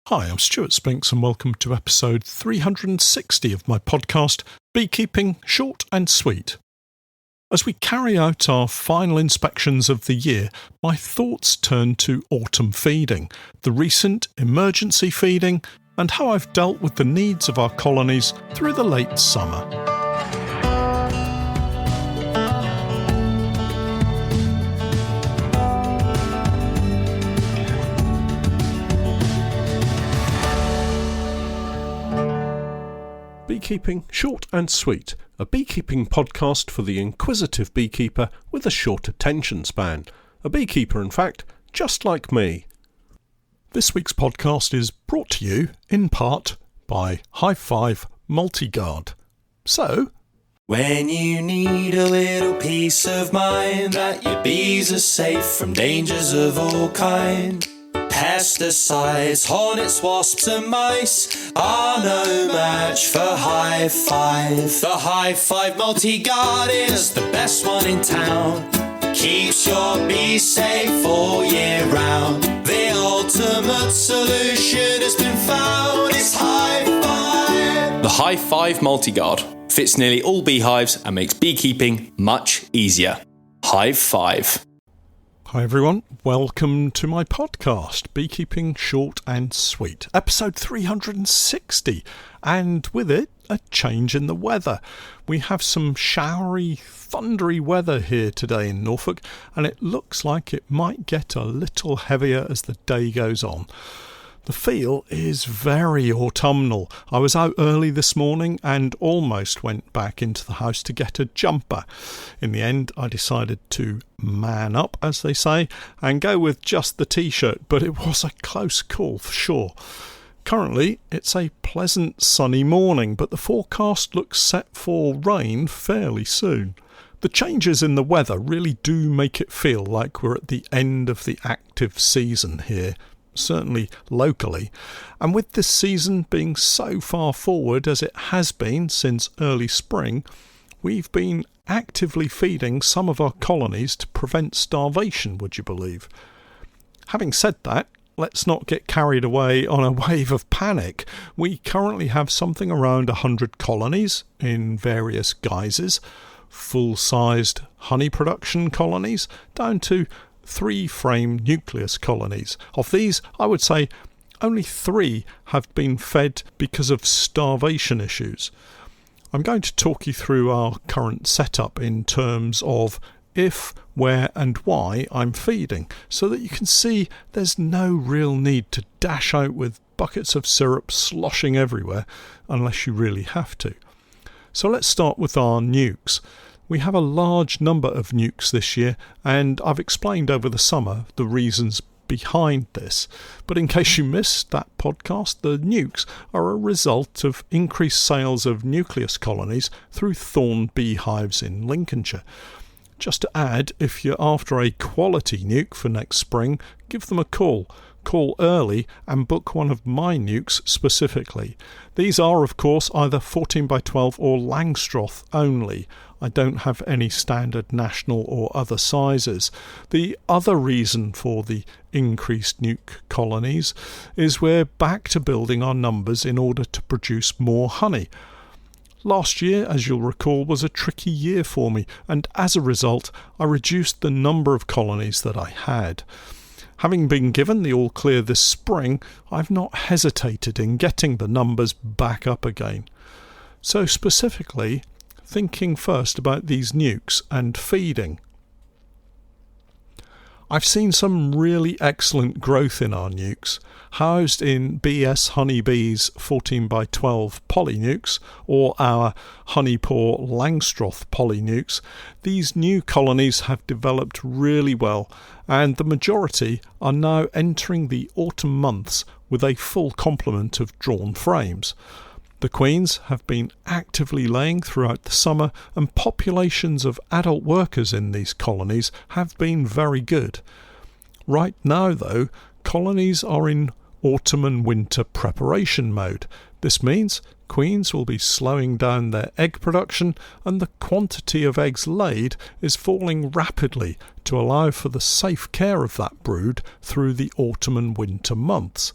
Hi, I'm Stewart Spinks and welcome to episode 360 of my podcast, Beekeeping Short and Sweet. As we carry out our final inspections of the year, my thoughts turn to autumn feeding, the recent emergency feeding, and how I've dealt with the needs of our colonies through the late summer. Beekeeping Short and Sweet, a beekeeping podcast for the inquisitive beekeeper with a short attention span. A beekeeper, in fact, just like me. This week's podcast is brought to you, in part, by High Five Multi-Guard. So, when you need a little peace of mind that your bees are safe from dangers of all kind, pesticides, hornets, wasps and mice are no match for High Five. The High Five Multi-Guard is the best one in town. Keeps your bees safe all year round. The ultimate solution has been found. It's High Five. The High Five Multi-Guard fits nearly all beehives and makes beekeeping much easier. High Five. Hi everyone, welcome to my podcast, Beekeeping Short and Sweet, episode 360, and with it, a change in the weather. We have some showery, thundery weather here today in Norfolk, and it looks like it might get a little heavier as the day goes on. The feel is very autumnal. I was out early this morning and almost went back into the house to get a jumper. In the end, I decided to man up, as they say, and go with just the t-shirt, but it was a close call for sure. Currently, it's a pleasant sunny morning, but the forecast looks set for rain fairly soon. The changes in the weather really do make it feel like we're at the end of the active season here. Certainly locally, and with this season being so far forward as it has been since early spring, we've been actively feeding some of our colonies to prevent starvation, would you believe? Having said that, let's not get carried away on a wave of panic. We currently have something around 100 colonies in various guises, full-sized honey production colonies down to 3-frame nucleus colonies. Of these, I would say only 3 have been fed because of starvation issues. I'm going to talk you through our current setup in terms of if, where and why I'm feeding, so that you can see there's no real need to dash out with buckets of syrup sloshing everywhere unless you really have to. So let's start with our nukes. We have a large number of nukes this year, and I've explained over the summer the reasons behind this. But in case you missed that podcast, the nukes are a result of increased sales of nucleus colonies through thorn beehives in Lincolnshire. Just to add, if you're after a quality nuke for next spring, give them a call. Call early and book one of my nukes specifically. These are, of course, either 14x12 or Langstroth only. I don't have any standard national or other sizes. The other reason for the increased nuke colonies is we're back to building our numbers in order to produce more honey. Last year, as you'll recall, was a tricky year for me, and as a result, I reduced the number of colonies that I had. Having been given the all-clear this spring, I've not hesitated in getting the numbers back up again. So specifically, thinking first about these nukes and feeding. I've seen some really excellent growth in our nukes, housed in BS Honeybee's 14x12 poly nukes or our Honeypaw Langstroth poly nukes. These new colonies have developed really well, and the majority are now entering the autumn months with a full complement of drawn frames. The queens have been actively laying throughout the summer, and populations of adult workers in these colonies have been very good. Right now, though, colonies are in autumn and winter preparation mode. This means queens will be slowing down their egg production, and the quantity of eggs laid is falling rapidly to allow for the safe care of that brood through the autumn and winter months.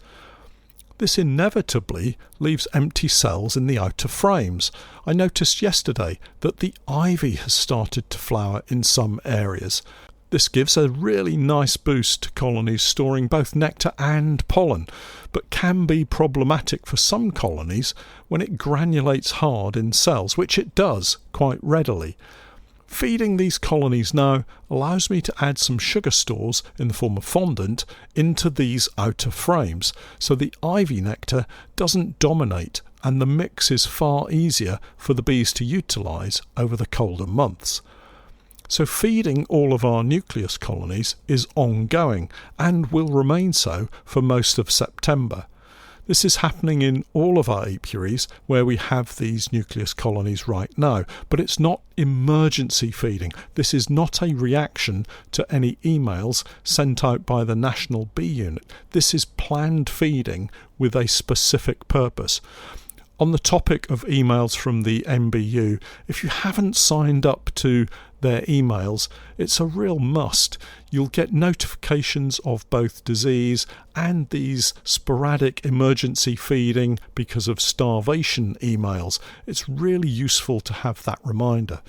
This inevitably leaves empty cells in the outer frames. I noticed yesterday that the ivy has started to flower in some areas. This gives a really nice boost to colonies storing both nectar and pollen, but can be problematic for some colonies when it granulates hard in cells, which it does quite readily. Feeding these colonies now allows me to add some sugar stores in the form of fondant into these outer frames, so the ivy nectar doesn't dominate and the mix is far easier for the bees to utilise over the colder months. So feeding all of our nucleus colonies is ongoing and will remain so for most of September. This is happening in all of our apiaries where we have these nucleus colonies right now, but it's not emergency feeding. This is not a reaction to any emails sent out by the National Bee Unit. This is planned feeding with a specific purpose. On the topic of emails from the NBU, if you haven't signed up to their emails, it's a real must. You'll get notifications of both disease and these sporadic emergency feeding because of starvation emails. It's really useful to have that reminder.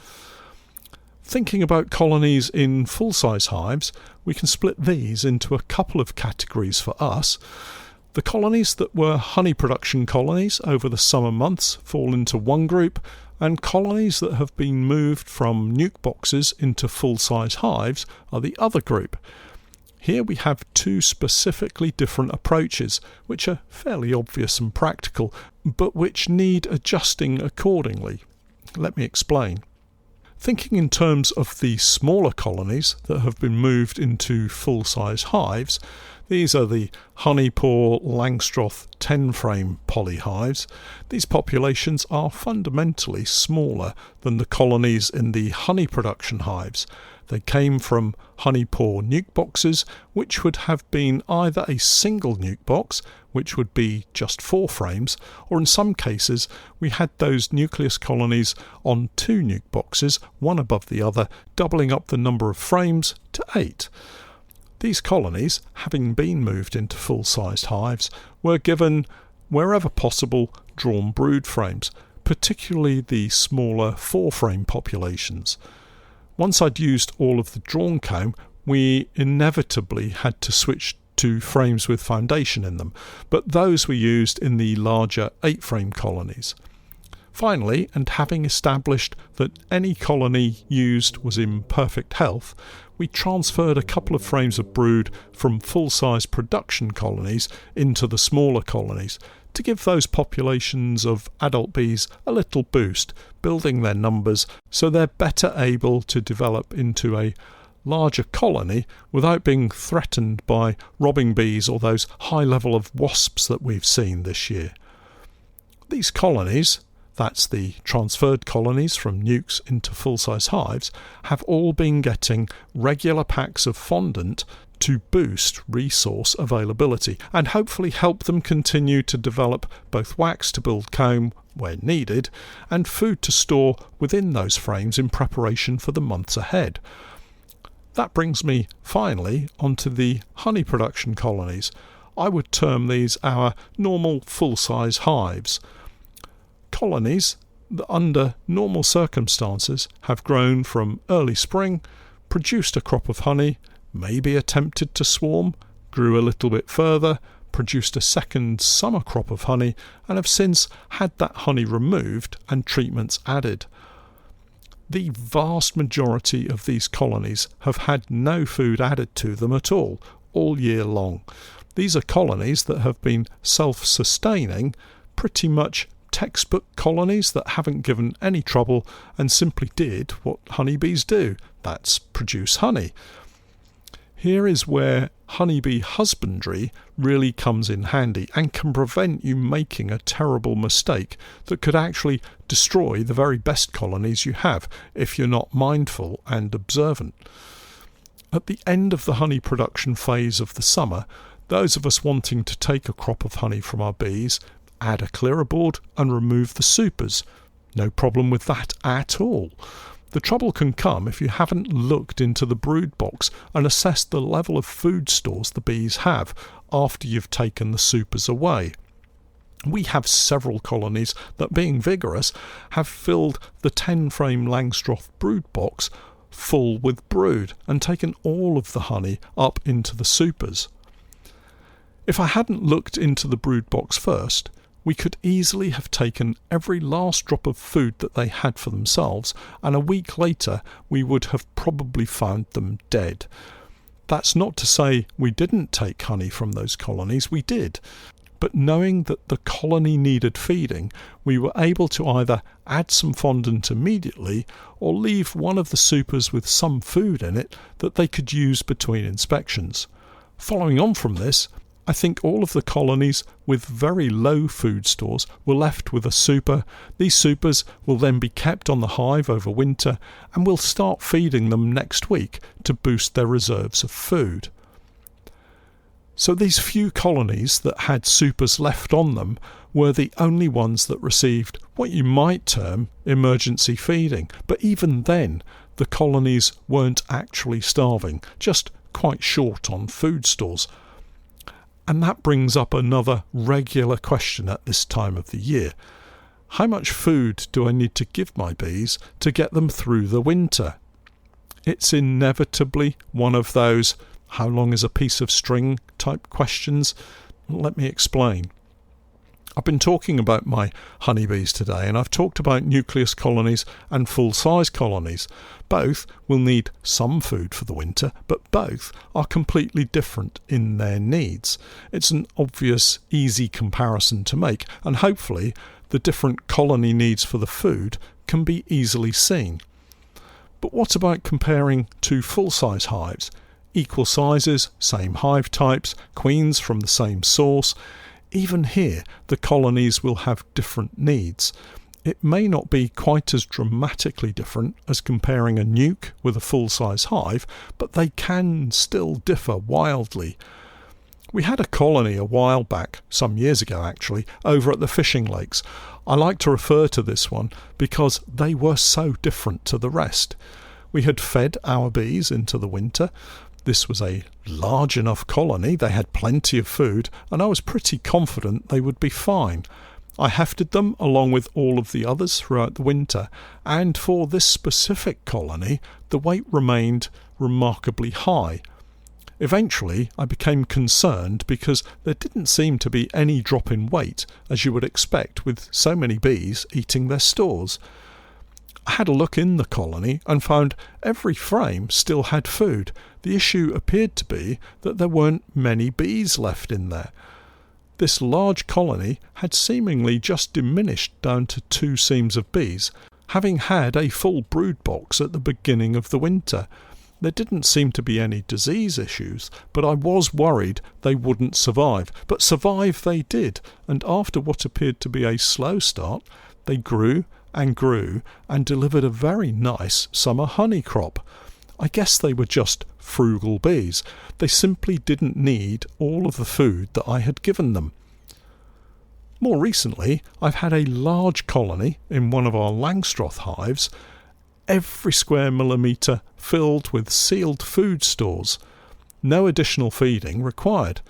Thinking about colonies in full-size hives, we can split these into a couple of categories for us. The colonies that were honey production colonies over the summer months fall into one group, and colonies that have been moved from nuke boxes into full-size hives are the other group. Here we have two specifically different approaches, which are fairly obvious and practical, but which need adjusting accordingly. Let me explain. Thinking in terms of the smaller colonies that have been moved into full-size hives, these are the Honeypore Langstroth 10-frame polyhives. These populations are fundamentally smaller than the colonies in the honey production hives. They came from Honeypore nuke boxes, which would have been either a single nuke box, which would be just 4 frames, or in some cases we had those nucleus colonies on 2 nuke boxes, one above the other, doubling up the number of frames to 8. These colonies, having been moved into full-sized hives, were given, wherever possible, drawn brood frames, particularly the smaller 4-frame populations. Once I'd used all of the drawn comb, we inevitably had to switch to frames with foundation in them, but those were used in the larger 8-frame colonies. Finally, and having established that any colony used was in perfect health, we transferred a couple of frames of brood from full-size production colonies into the smaller colonies to give those populations of adult bees a little boost, building their numbers so they're better able to develop into a larger colony without being threatened by robbing bees or those high level of wasps that we've seen this year. These colonies, that's the transferred colonies from nukes into full-size hives, have all been getting regular packs of fondant to boost resource availability and hopefully help them continue to develop both wax to build comb where needed and food to store within those frames in preparation for the months ahead. That brings me finally onto the honey production colonies. I would term these our normal full-size hives. Colonies that under normal circumstances have grown from early spring, produced a crop of honey, maybe attempted to swarm, grew a little bit further, produced a second summer crop of honey, and have since had that honey removed and treatments added. The vast majority of these colonies have had no food added to them at all year long. These are colonies that have been self-sustaining, pretty much textbook colonies that haven't given any trouble and simply did what honeybees do, that's produce honey. Here is where honeybee husbandry really comes in handy and can prevent you making a terrible mistake that could actually destroy the very best colonies you have if you're not mindful and observant. At the end of the honey production phase of the summer, those of us wanting to take a crop of honey from our bees add a clearer board and remove the supers. No problem with that at all. The trouble can come if you haven't looked into the brood box and assessed the level of food stores the bees have after you've taken the supers away. We have several colonies that, being vigorous, have filled the 10-frame Langstroth brood box full with brood and taken all of the honey up into the supers. If I hadn't looked into the brood box first, we could easily have taken every last drop of food that they had for themselves, and a week later we would have probably found them dead. That's not to say we didn't take honey from those colonies, we did. But knowing that the colony needed feeding, we were able to either add some fondant immediately or leave one of the supers with some food in it that they could use between inspections. Following on from this, I think all of the colonies with very low food stores were left with a super. These supers will then be kept on the hive over winter, and we'll start feeding them next week to boost their reserves of food. So these few colonies that had supers left on them were the only ones that received what you might term emergency feeding. But even then, the colonies weren't actually starving, just quite short on food stores. And that brings up another regular question at this time of the year. How much food do I need to give my bees to get them through the winter? It's inevitably one of those how long is a piece of string type questions. Let me explain. I've been talking about my honeybees today, and I've talked about nucleus colonies and full-size colonies. Both will need some food for the winter, but both are completely different in their needs. It's an obvious, easy comparison to make, and hopefully the different colony needs for the food can be easily seen. But what about comparing two full-size hives? Equal sizes, same hive types, queens from the same source. Even here, the colonies will have different needs. It may not be quite as dramatically different as comparing a nuke with a full-size hive, but they can still differ wildly. We had a colony a while back, some years ago actually, over at the fishing lakes. I like to refer to this one because they were so different to the rest. We had fed our bees into the winter. This was a large enough colony, they had plenty of food, and I was pretty confident they would be fine. I hefted them along with all of the others throughout the winter, and for this specific colony, the weight remained remarkably high. Eventually, I became concerned because there didn't seem to be any drop in weight, as you would expect with so many bees eating their stores. I had a look in the colony and found every frame still had food. The issue appeared to be that there weren't many bees left in there. This large colony had seemingly just diminished down to 2 seams of bees, having had a full brood box at the beginning of the winter. There didn't seem to be any disease issues, but I was worried they wouldn't survive. But survive they did, and after what appeared to be a slow start, they grew and grew and delivered a very nice summer honey crop. I guess they were just frugal bees. They simply didn't need all of the food that I had given them. More recently, I've had a large colony in one of our Langstroth hives, every square millimetre filled with sealed food stores. No additional feeding required.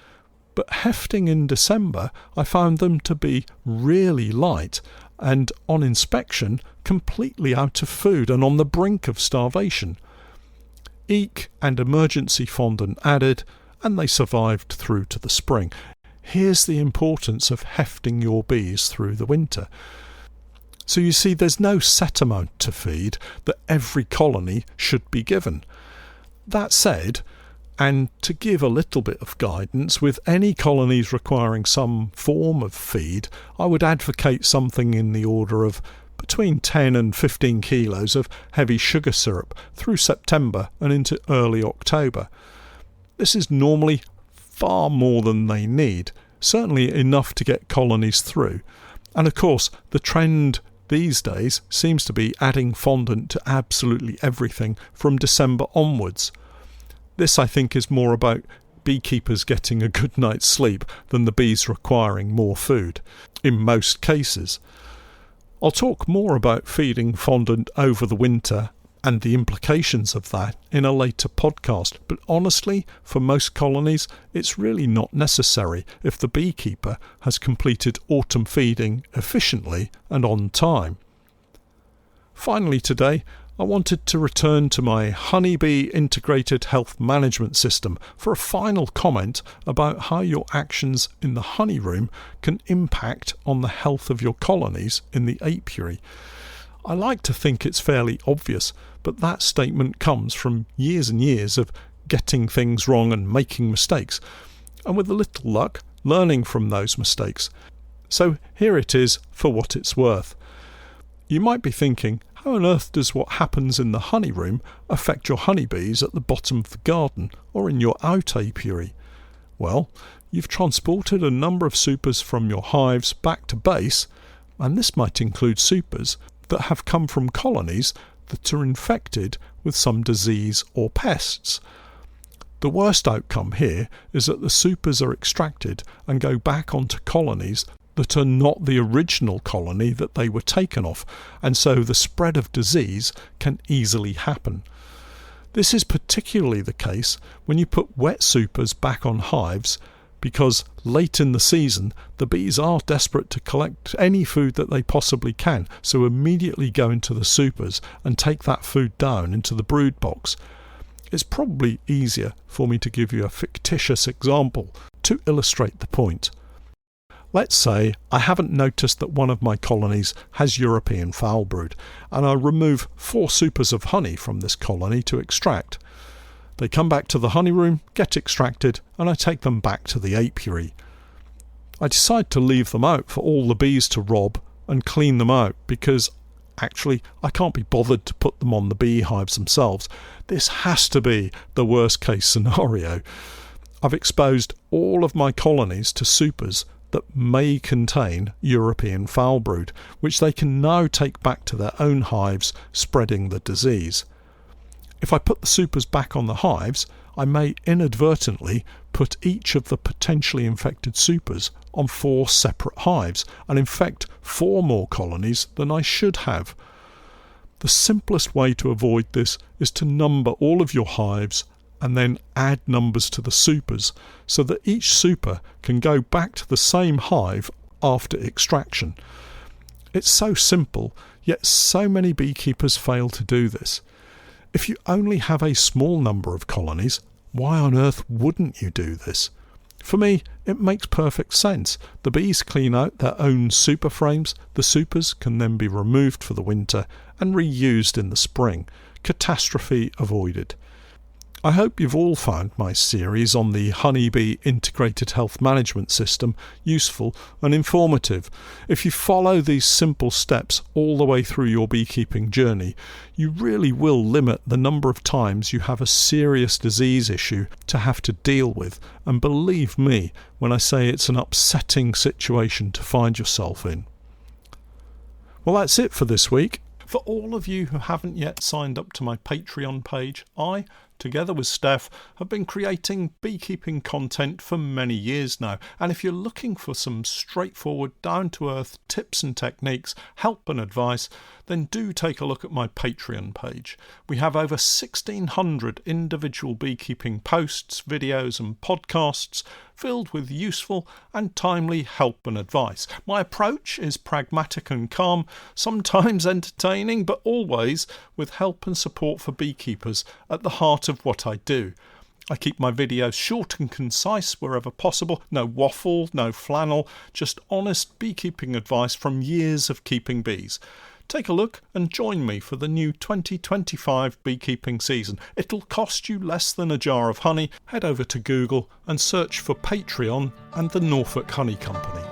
But hefting in December, I found them to be really light and, on inspection, completely out of food and on the brink of starvation. Eek and emergency fondant added, and they survived through to the spring. Here's the importance of hefting your bees through the winter. So you see, there's no set amount to feed that every colony should be given. That said, and to give a little bit of guidance, with any colonies requiring some form of feed, I would advocate something in the order of between 10 and 15 kilos of heavy sugar syrup through September and into early October. This is normally far more than they need, certainly enough to get colonies through. And of course, the trend these days seems to be adding fondant to absolutely everything from December onwards. This, I think, is more about beekeepers getting a good night's sleep than the bees requiring more food, in most cases. I'll talk more about feeding fondant over the winter and the implications of that in a later podcast. But honestly, for most colonies, it's really not necessary if the beekeeper has completed autumn feeding efficiently and on time. Finally today, I wanted to return to my honeybee integrated health management system for a final comment about how your actions in the honey room can impact on the health of your colonies in the apiary. I like to think it's fairly obvious, but that statement comes from years and years of getting things wrong and making mistakes, and with a little luck, learning from those mistakes. So here it is for what it's worth. You might be thinking, how on earth does what happens in the honey room affect your honeybees at the bottom of the garden or in your out apiary? Well, you've transported a number of supers from your hives back to base, and this might include supers that have come from colonies that are infected with some disease or pests. The worst outcome here is that the supers are extracted and go back onto colonies that are not the original colony that they were taken off, and so the spread of disease can easily happen. This is particularly the case when you put wet supers back on hives, because late in the season the bees are desperate to collect any food that they possibly can, so immediately go into the supers and take that food down into the brood box. It's probably easier for me to give you a fictitious example to illustrate the point. Let's say I haven't noticed that one of my colonies has European foul brood, and I remove 4 supers of honey from this colony to extract. They come back to the honey room, get extracted, and I take them back to the apiary. I decide to leave them out for all the bees to rob and clean them out because actually I can't be bothered to put them on the beehives themselves. This has to be the worst case scenario. I've exposed all of my colonies to supers that may contain European foul brood, which they can now take back to their own hives, spreading the disease. If I put the supers back on the hives, I may inadvertently put each of the potentially infected supers on 4 separate hives and infect 4 more colonies than I should have. The simplest way to avoid this is to number all of your hives and then add numbers to the supers so that each super can go back to the same hive after extraction. It's so simple, yet so many beekeepers fail to do this. If you only have a small number of colonies, why on earth wouldn't you do this? For me, it makes perfect sense. The bees clean out their own super frames, the supers can then be removed for the winter and reused in the spring. Catastrophe avoided. I hope you've all found my series on the Honeybee Integrated Health Management System useful and informative. If you follow these simple steps all the way through your beekeeping journey, you really will limit the number of times you have a serious disease issue to have to deal with, and believe me when I say it's an upsetting situation to find yourself in. Well, that's it for this week. For all of you who haven't yet signed up to my Patreon page, I, together with Steph, have been creating beekeeping content for many years now. And if you're looking for some straightforward, down-to-earth tips and techniques, help and advice, then do take a look at my Patreon page. We have over 1,600 individual beekeeping posts, videos and podcasts filled with useful and timely help and advice. My approach is pragmatic and calm, sometimes entertaining, but always with help and support for beekeepers at the heart of what I do. I keep my videos short and concise wherever possible. No waffle, no flannel, just honest beekeeping advice from years of keeping bees. Take a look and join me for the new 2025 beekeeping season. It'll cost you less than a jar of honey. Head over to Google and search for Patreon and the Norfolk Honey Company.